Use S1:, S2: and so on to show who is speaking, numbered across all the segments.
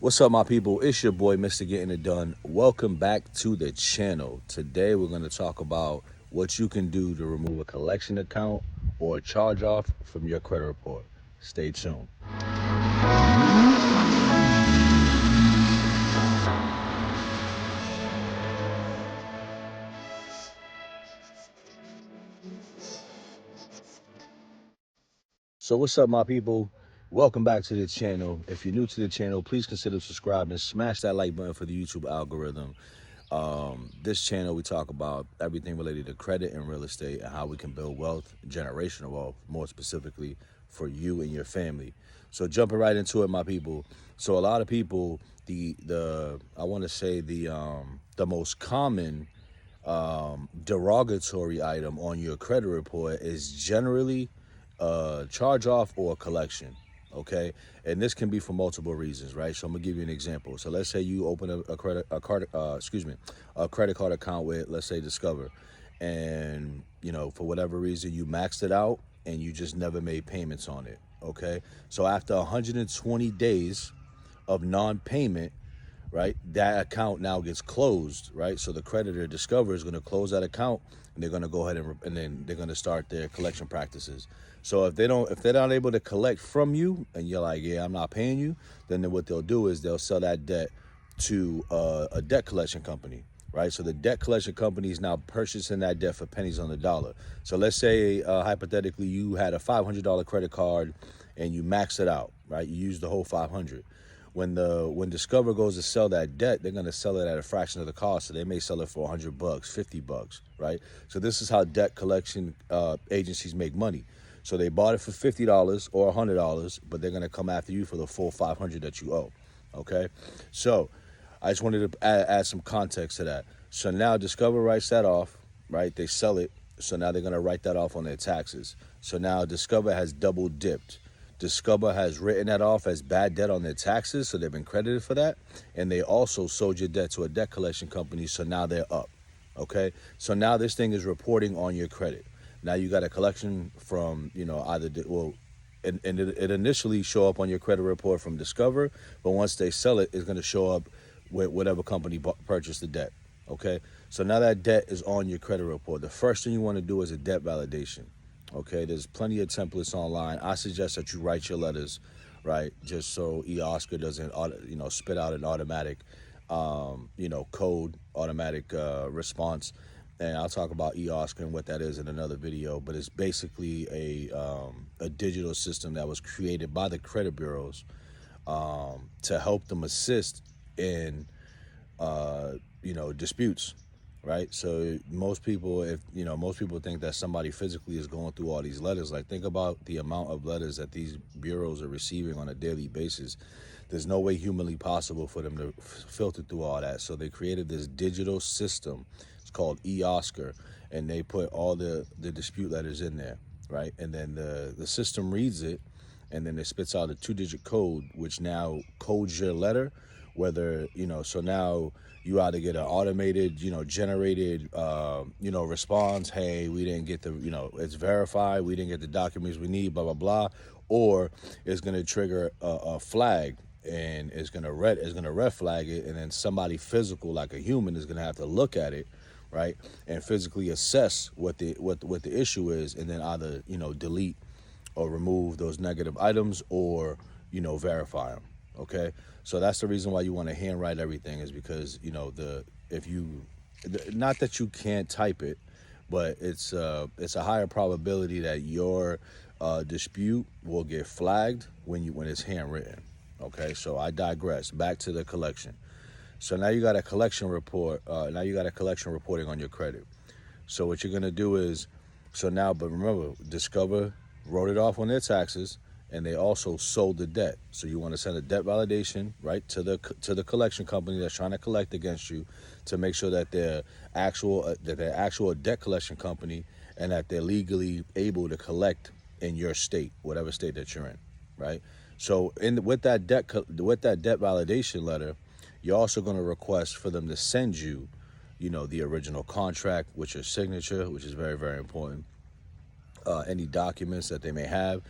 S1: What's up, my people? It's your boy, Mr. Getting It Done. Welcome back to the channel. Today, we're going to talk about what you can do to remove a collection account or a charge off from your credit report. Stay tuned. So what's up, my people? Welcome back to the channel. If you're new to the channel, please consider subscribing and smash that like button for the YouTube algorithm. This channel, we talk about everything related to credit and real estate and how we can build wealth, generational wealth, more specifically for you and your family. So jumping right into it, my people. So a lot of people, I want to say the most common derogatory item on your credit report is generally a charge off or a collection. Okay, and this can be for multiple reasons, right? So I'm gonna give you an example. So let's say you open a credit card account with, let's say, Discover, and for whatever reason you maxed it out and you just never made payments on it. Okay, so after 120 days of non-payment, right, that account now gets closed, right? So the creditor, Discover, is going to close that account, and they're going to go ahead and then they're going to start their collection practices. So if they're not able to collect from you, and you're like, yeah, I'm not paying you, then what they'll do is they'll sell that debt to a debt collection company, right? So the debt collection company is now purchasing that debt for pennies on the dollar. So let's say hypothetically you had a $500 credit card and you maxed it out, right? You used the whole 500. When Discover goes to sell that debt, they're going to sell it at a fraction of the cost. So they may sell it for $100, $50, right? So this is how debt collection agencies make money. So they bought it for $50 or $100, but they're going to come after you for the full $500 that you owe. Okay, so I just wanted to add some context to that. So now Discover writes that off, right? They sell it. So now they're going to write that off on their taxes. So now Discover has double dipped. Discover has written that off as bad debt on their taxes, so they've been credited for that. And they also sold your debt to a debt collection company, so now they're up. Okay, so now this thing is reporting on your credit. Now you got a collection from, it initially show up on your credit report from Discover, but once they sell it, it's going to show up with whatever company purchased the debt. Okay, so now that debt is on your credit report. The first thing you want to do is a debt validation. Okay, there's plenty of templates online. I suggest that you write your letters, right, just so eOscar doesn't spit out an automatic code, automatic response. And I'll talk about eOscar and what that is in another video, but it's basically a digital system that was created by the credit bureaus to help them assist in disputes, right? So most people think that somebody physically is going through all these letters. Like, think about the amount of letters that these bureaus are receiving on a daily basis. There's no way humanly possible for them to filter through all that. So they created this digital system. It's called eOscar, and they put all the dispute letters in there, right? And then the system reads it, and then it spits out a 2-digit code, which now codes your letter, whether, so now you either get an automated, generated, response, hey, we didn't get it's verified, we didn't get the documents we need, blah, blah, blah, or it's going to trigger a flag, and it's going to red flag it, and then somebody physical, like a human, is going to have to look at it, right, and physically assess what the issue is, and then either delete or remove those negative items, or verify them. Okay, so that's the reason why you want to handwrite everything, is because not that you can't type it, but it's a higher probability that your dispute will get flagged when it's handwritten. Okay, so I digress. Back to the collection. So now you got a collection report. Now you got a collection reporting on your credit. So what you're gonna do is, but remember, Discover wrote it off on their taxes, and they also sold the debt. So you want to send a debt validation, right, to the collection company that's trying to collect against you, to make sure that they're actual debt collection company, and that they're legally able to collect in your state, whatever state that you're in, right? So with that debt validation letter, you're also going to request for them to send you, the original contract with your signature, which is very, very important. Any documents that they may have.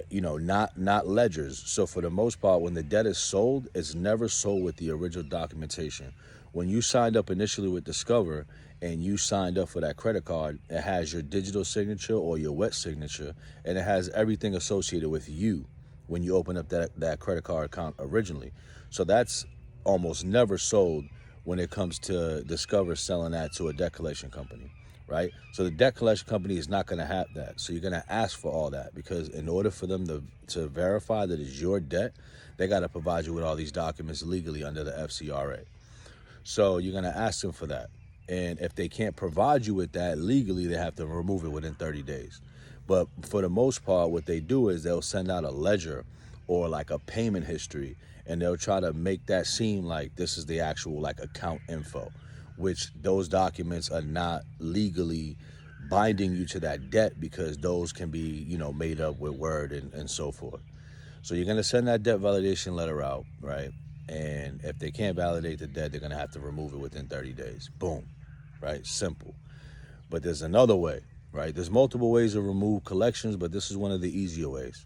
S1: you know, not ledgers. So for the most part, when the debt is sold, it's never sold with the original documentation. When you signed up initially with Discover and you signed up for that credit card, it has your digital signature or your wet signature, and it has everything associated with you when you open up that credit card account originally. So that's almost never sold when it comes to Discover selling that to a debt collection company, right? So the debt collection company is not going to have that. So you're going to ask for all that, because in order for them to verify that it's your debt, they got to provide you with all these documents legally under the FCRA. So you're going to ask them for that. And if they can't provide you with that legally, they have to remove it within 30 days. But for the most part, what they do is they'll send out a ledger or like a payment history, and they'll try to make that seem like this is the actual like account info, which those documents are not legally binding you to that debt, because those can be, you know, made up with word and so forth. So you're going to send that debt validation letter out, right? And if they can't validate the debt, they're going to have to remove it within 30 days. Boom, right? Simple. But there's another way, right? There's multiple ways to remove collections, but this is one of the easier ways.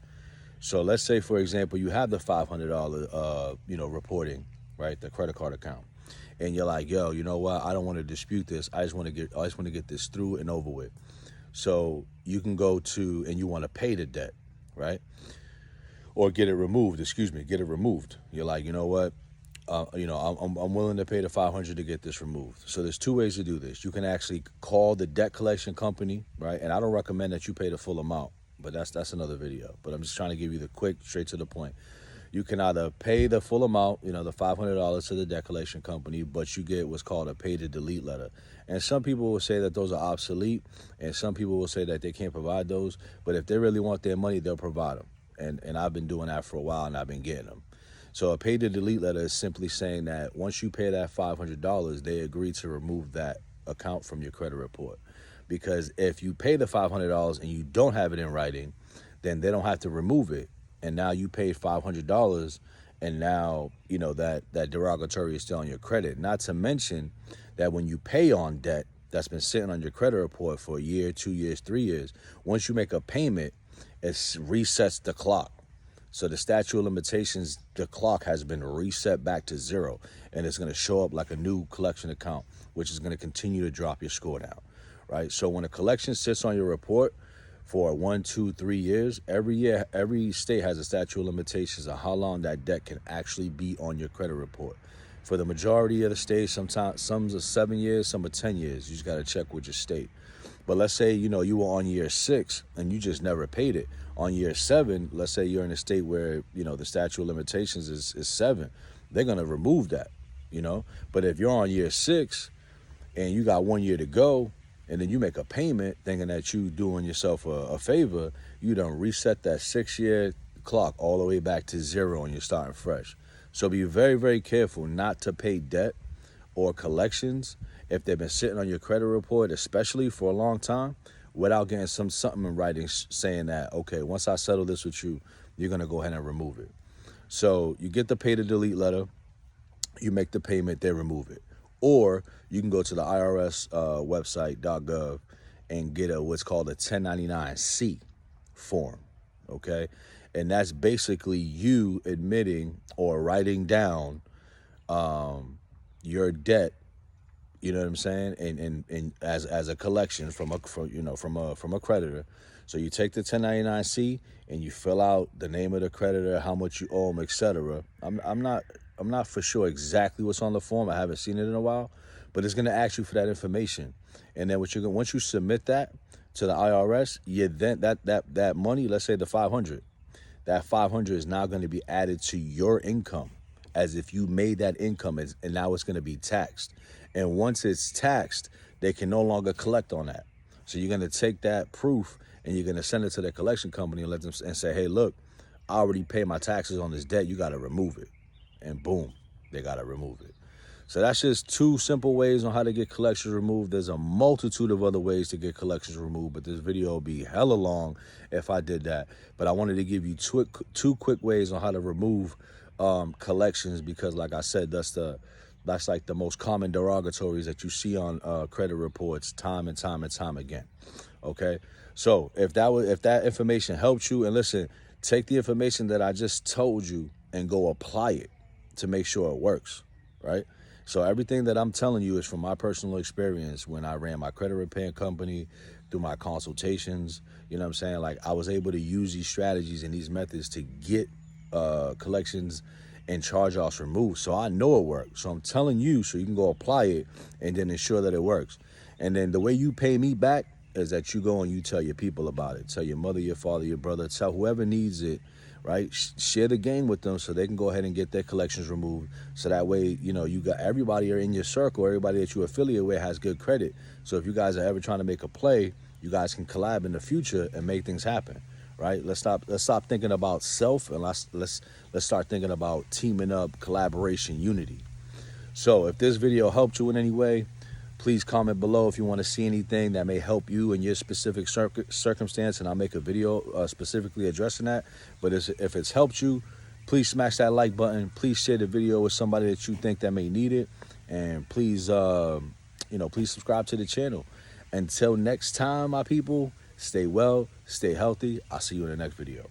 S1: So let's say, for example, you have the $500, you know, reporting, right? The credit card account. And you're like, yo, you know what? I don't want to dispute this. I just want to get this through and over with. So you can go to, and you want to pay the debt, right? Or get it removed, get it removed. You're like, you know what? You know, I'm willing to pay the $500 to get this removed. So there's two ways to do this. You can actually call the debt collection company, right? And I don't recommend that you pay the full amount, but that's another video. But I'm just trying to give you the quick, straight to the point. You can either pay the full amount, you know, the $500 to the debt collection company, but you get what's called a pay to delete letter. And some people will say that those are obsolete, and some people will say that they can't provide those. But if they really want their money, they'll provide them. And I've been doing that for a while, and I've been getting them. So a pay to delete letter is simply saying that once you pay that $500, they agree to remove that account from your credit report. Because if you pay the $500 and you don't have it in writing, then they don't have to remove it. And now you paid $500, and now, you know, that derogatory is still on your credit. Not to mention that when you pay on debt that's been sitting on your credit report for a year, 2 years, 3 years, once you make a payment, it resets the clock. So the statute of limitations, the clock has been reset back to 0, and it's going to show up like a new collection account, which is going to continue to drop your score down, right? So when a collection sits on your report for 1, 2, 3 years, every year, every state has a statute of limitations of how long that debt can actually be on your credit report. For the majority of the states, sometimes some are 7 years, some are 10 years. You just got to check with your state. But let's say, you know, you were on year 6 and you just never paid it. On year 7, let's say you're in a state where, you know, the statute of limitations is 7. They're going to remove that, you know. But if you're on year 6 and you got 1 year to go, and then you make a payment thinking that you doing yourself a favor, you done reset that 6-year clock all the way back to 0, and you're starting fresh. So be very, very careful not to pay debt or collections if they've been sitting on your credit report, especially for a long time, without getting something in writing saying that, okay, once I settle this with you, you're going to go ahead and remove it. So you get the pay to delete letter, you make the payment, they remove it. Or you can go to the IRS website, .gov, and get what's called a 1099-C form, okay? And that's basically you admitting or writing down your debt, you know what I'm saying, and as a collection from a creditor. So you take the 1099-C and you fill out the name of the creditor, how much you owe them, etc. I'm not for sure exactly what's on the form. I haven't seen it in a while, but it's going to ask you for that information. And then once you submit that to the IRS, then that money, let's say the 500, that 500 is now going to be added to your income as if you made that income, and now it's going to be taxed. And once it's taxed, they can no longer collect on that. So you're going to take that proof and you're going to send it to the collection company and let them and say, hey, look, I already paid my taxes on this debt. You got to remove it. And boom, they got to remove it. So that's just 2 simple ways on how to get collections removed. There's a multitude of other ways to get collections removed, but this video will be hella long if I did that. But I wanted to give you 2 quick ways on how to remove collections, because like I said, that's the That's like the most common derogatories that you see on credit reports time and time and time again. Okay, so if that information helped you, and listen, take the information that I just told you and go apply it to make sure it works, right? So everything that I'm telling you is from my personal experience when I ran my credit repair company, through my consultations. You know what I'm saying? Like, I was able to use these strategies and these methods to get collections and charge-offs removed. So I know it works. So I'm telling you so you can go apply it and then ensure that it works. And then the way you pay me back is that you go and you tell your people about it. Tell your mother, your father, your brother, tell whoever needs it, right? Share the game with them so they can go ahead and get their collections removed. So that way, you know, you got everybody in your circle, everybody that you affiliate with has good credit. So if you guys are ever trying to make a play, you guys can collab in the future and make things happen, right? Let's stop thinking about self, and let's start thinking about teaming up, collaboration, unity. So if this video helped you in any way, please comment below if you want to see anything that may help you in your specific circumstance, and I'll make a video specifically addressing that. But if it's helped you, please smash that like button. Please share the video with somebody that you think that may need it, and please, please subscribe to the channel. Until next time, my people, stay well, stay healthy. I'll see you in the next video.